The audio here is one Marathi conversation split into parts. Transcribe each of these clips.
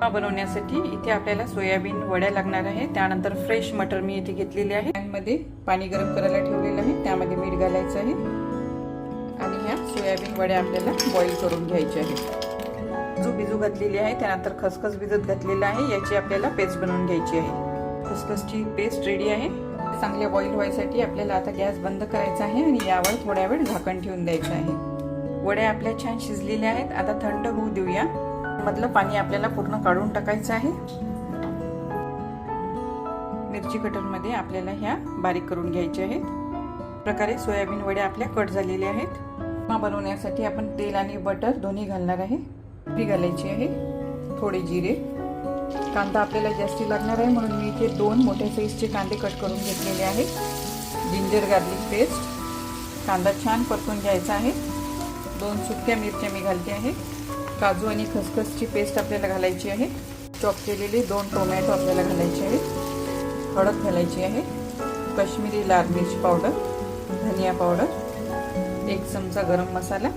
बनवण्यासाठी इथे आपल्याला सोयाबीन वड्या लागणार आहे। त्यानंतर फ्रेश मटर मी इथे घेतलेले आहे। पॅनमध्ये पाणी गरम करायला ठेवलेलं आहे, त्यामध्ये मीठ घालायचं आहे आणि ह्या सोयाबीन वड्या आपल्याला बॉईल करून घ्यायच्या आहेत। काजू बिजू घातलेली आहे, त्यानंतर खसखस भिजत घातलेला आहे, याची आपल्याला पेस्ट बनवून घ्यायची आहे। खसखसची पेस्ट रेडी आहे। चांगले बॉईल व्हायसाठी आपल्याला आता गॅस बंद करायचा आहे आणि यावर थोड्या वेळ झाकण ठेवून द्यायचं आहे। वड्या आपल्या छान शिजलेल्या आहेत, आता थंड होऊ देऊया। मधलं पाणी आपल्याला पूर्ण काढून टाकायचं आहे। मिरची कटर मध्ये आपल्याला ह्या बारीक करून घ्यायच्या आहेत। प्रकारे सोयाबीन वड्या आपल्या कट झालेल्या आहेत। बनवण्यासाठी आपण तेल आणि बटर दोन्ही घालणार आहे। ती घालायची आहे, थोडे जिरे, कांदा आपल्याला जास्ती लागणार आहे म्हणून मी इथे 2 मोठ्या साईजचे कांदे कट करून घेतलेले आहेत। जिंजर गार्लिक पेस्ट, कांदा छान परतून घ्यायचा आहे। 2 सुक्या मिरच्या मी घालते आहे। काजू आणि खसखसची पेस्ट आपल्याला घालायची आहे। चॉप केलेले 2 टोमॅटो आपल्याला घालायचे आहेत। हळद घालायची आहे, काश्मीरी लाल मिर्च पावडर, धनिया पावडर, 1 चमचा गरम मसाला,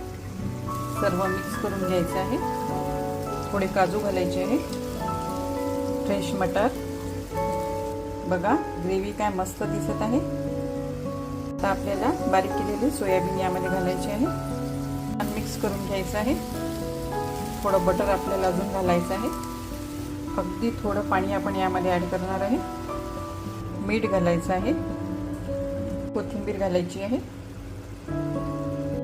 सर्व मिक्स करून घ्यायचं आहे। थोडे काजू घालायचे आहे, फ्रेश मटर, बघा ग्रेव्ही काय मस्त दिसत आहे। आता आपल्याला बारीक केलेले सोयाबीन यामध्ये घालायचे आहे, मिक्स करून घ्यायचं आहे। थोडं बटर आपल्याला अजून घालायचं आहे, अगदी थोडं पाणी आपण यामध्ये ऍड करणार आहे। मीठ घालायचं आहे, कोथिंबीर घालायची आहे।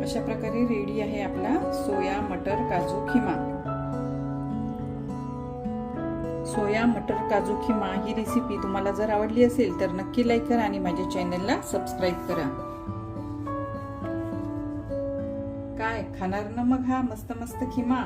अशा प्रकारे रेडी आहे आपला सोया मटर काजू खिमा। सोया मटर काजू खिमा ही रेसिपी तुम्हाला जर आवडली असेल तर नक्की लाईक करा आणि माझ्या चॅनलला सबस्क्राईब करा। काय खाणार ना मग हा मस्त मस्त खिमा।